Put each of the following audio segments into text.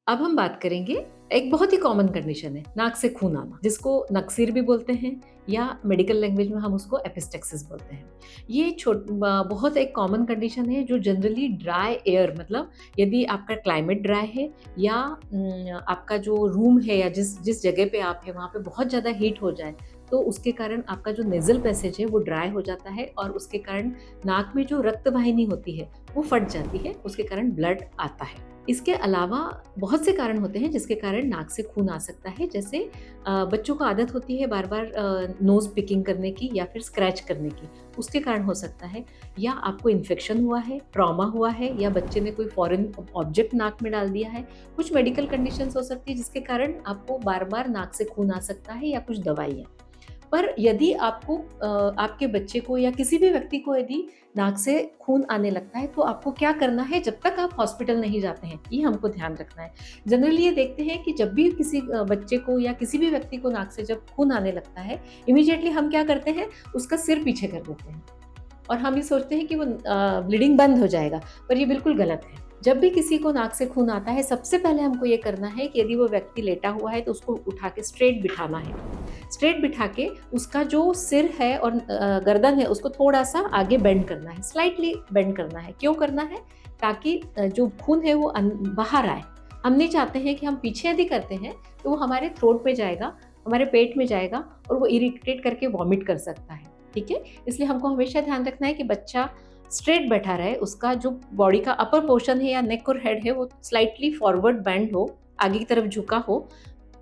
अब हम बात करेंगे, एक बहुत ही कॉमन कंडीशन है नाक से खून आना, जिसको नक्सीर भी बोलते हैं या मेडिकल लैंग्वेज में हम उसको एपिस्टेक्सिस बोलते हैं। ये बहुत एक कॉमन कंडीशन है जो जनरली ड्राई एयर, मतलब यदि आपका क्लाइमेट ड्राई है या आपका जो रूम है या जिस जिस जगह पे आप है वहाँ पे बहुत ज़्यादा हीट हो जाए, तो उसके कारण आपका जो नेज़ल पैसेज है वो ड्राई हो जाता है और उसके कारण नाक में जो रक्त वाहिनी होती है वो फट जाती है, उसके कारण ब्लड आता है। इसके अलावा बहुत से कारण होते हैं जिसके कारण नाक से खून आ सकता है, जैसे बच्चों को आदत होती है बार-बार नोज़ पिकिंग करने की या फिर स्क्रैच करने की, उसके कारण हो सकता है। या आपको इन्फेक्शन हुआ है, ट्रॉमा हुआ है या बच्चे ने कोई फॉरेन ऑब्जेक्ट नाक में डाल दिया है। कुछ मेडिकल कंडीशंस हो सकती है जिसके कारण आपको बार-बार नाक से खून आ सकता है या कुछ दवाइयाँ। पर यदि आपको आपके बच्चे को या किसी भी व्यक्ति को यदि नाक से खून आने लगता है, तो आपको क्या करना है जब तक आप हॉस्पिटल नहीं जाते हैं, ये हमको ध्यान रखना है। जनरली ये देखते हैं कि जब भी किसी बच्चे को या किसी भी व्यक्ति को नाक से जब खून आने लगता है, इमीडिएटली हम क्या करते हैं, उसका सिर पीछे कर देते हैं और हम ये सोचते हैं कि वो ब्लीडिंग बंद हो जाएगा, पर ये बिल्कुल गलत है। जब भी किसी को नाक से खून आता है, सबसे पहले हमको ये करना है कि यदि वो व्यक्ति लेटा हुआ है तो उसको उठा के स्ट्रेट बिठाना है। स्ट्रेट बिठा के उसका जो सिर है और गर्दन है उसको थोड़ा-सा आगे बेंड करना है, स्लाइटली बेंड करना है। क्यों करना है? ताकि जो खून है वो बाहर आए। हम नहीं चाहते हैं कि हम पीछे यदि करते हैं तो वो हमारे थ्रोट में जाएगा, हमारे पेट में जाएगा और वो इरिटेट करके वॉमिट कर सकता है, ठीक है? इसलिए हमको हमेशा ध्यान रखना है कि बच्चा स्ट्रेट बैठा रहे, उसका जो बॉडी का अपर पोर्शन है या नेक और हेड है वो स्लाइटली फॉरवर्ड बेंड हो, आगे की तरफ झुका हो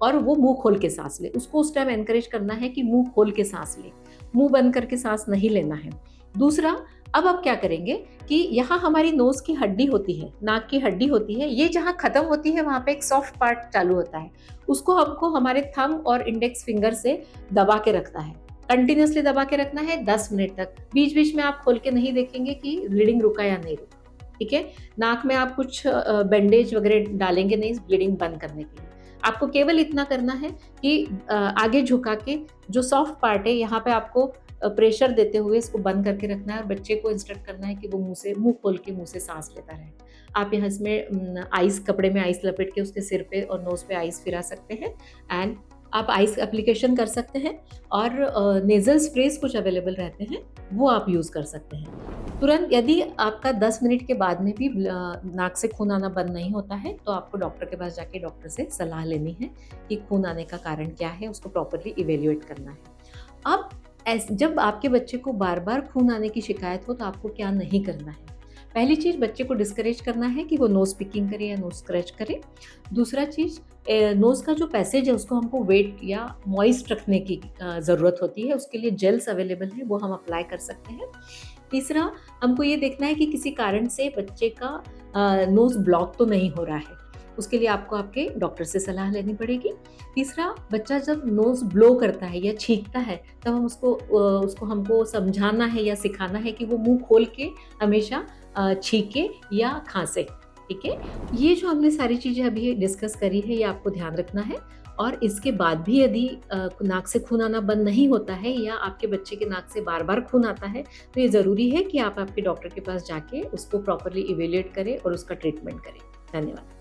और वो मुँह खोल के साँस ले। उसको उस टाइम एनकरेज करना है कि मुँह खोल के साँस ले, मुँह बंद करके साँस नहीं लेना है। दूसरा, अब आप क्या करेंगे कि यहाँ हमारी नोज़ की हड्डी होती है, नाक की हड्डी होती है, ये जहाँ खत्म होती है वहाँ पे एक सॉफ्ट पार्ट चालू होता है। उसको हमको हमारे थंब और इंडेक्स फिंगर से दबा के रखना है। कंटिन्यूअसली दबा के रखना है 10 मिनट तक। बीच-बीच में आप खोल के नहीं देखेंगे कि ब्लीडिंग रुका या नहीं रुका, ठीक है? नाक में आप कुछ बैंडेज वगैरह डालेंगे नहीं ब्लीडिंग बंद करने के लिए। आपको केवल इतना करना है कि आगे झुका के जो सॉफ्ट पार्ट है यहाँ पे आपको प्रेशर देते हुए इसको बंद करके रखना है और बच्चे को इंस्ट्रक्ट करना है कि वो मुँह खोल के मुँह से साँस लेता रहे। आप यहाँ इसमें आइस, कपड़े में आइस लपेट के उसके सिर पे और नोज़ पे आइस फिरा सकते हैं एंड आप आइस एप्लीकेशन कर सकते हैं और नेज़ल स्प्रेज़ कुछ अवेलेबल रहते हैं, वो आप यूज़ कर सकते हैं। तुरंत यदि आपका 10 मिनट के बाद में भी नाक से खून आना बंद नहीं होता है, तो आपको डॉक्टर के पास जाके डॉक्टर से सलाह लेनी है कि खून आने का कारण क्या है, उसको प्रॉपर्ली इवैल्यूएट करना है। अब जब आपके बच्चे को बार-बार खून आने की शिकायत हो, तो आपको क्या नहीं करना है? पहली चीज़, बच्चे को डिस्करेज करना है कि वो नोज़ पिकिंग करे या नोज़ स्क्रैच करे। दूसरा चीज़, नोज़ का जो पैसेज है उसको हमको वेट या मॉइस्ट रखने की ज़रूरत होती है, उसके लिए जेल्स अवेलेबल हैं, वो हम अप्लाई कर सकते हैं। तीसरा, हमको ये देखना है कि किसी कारण से बच्चे का नोज़ ब्लॉक तो नहीं हो रहा है, उसके लिए आपको आपके डॉक्टर से सलाह लेनी पड़ेगी। तीसरा, बच्चा जब नोज़ ब्लो करता है या छींकता है, तब हम उसको हमको समझाना है या सिखाना है कि वो मुँह खोल के हमेशा छींके या खाँसे, ठीक है? ये जो हमने सारी चीज़ें अभी डिस्कस करी है, ये आपको ध्यान रखना है और इसके बाद भी यदि नाक से खून आना बंद नहीं होता है या आपके बच्चे के नाक से बार-बार खून आता है, तो ये ज़रूरी है कि आप आपके डॉक्टर के पास जाके उसको प्रॉपर्ली इवैल्यूएट करें और उसका ट्रीटमेंट करें। धन्यवाद।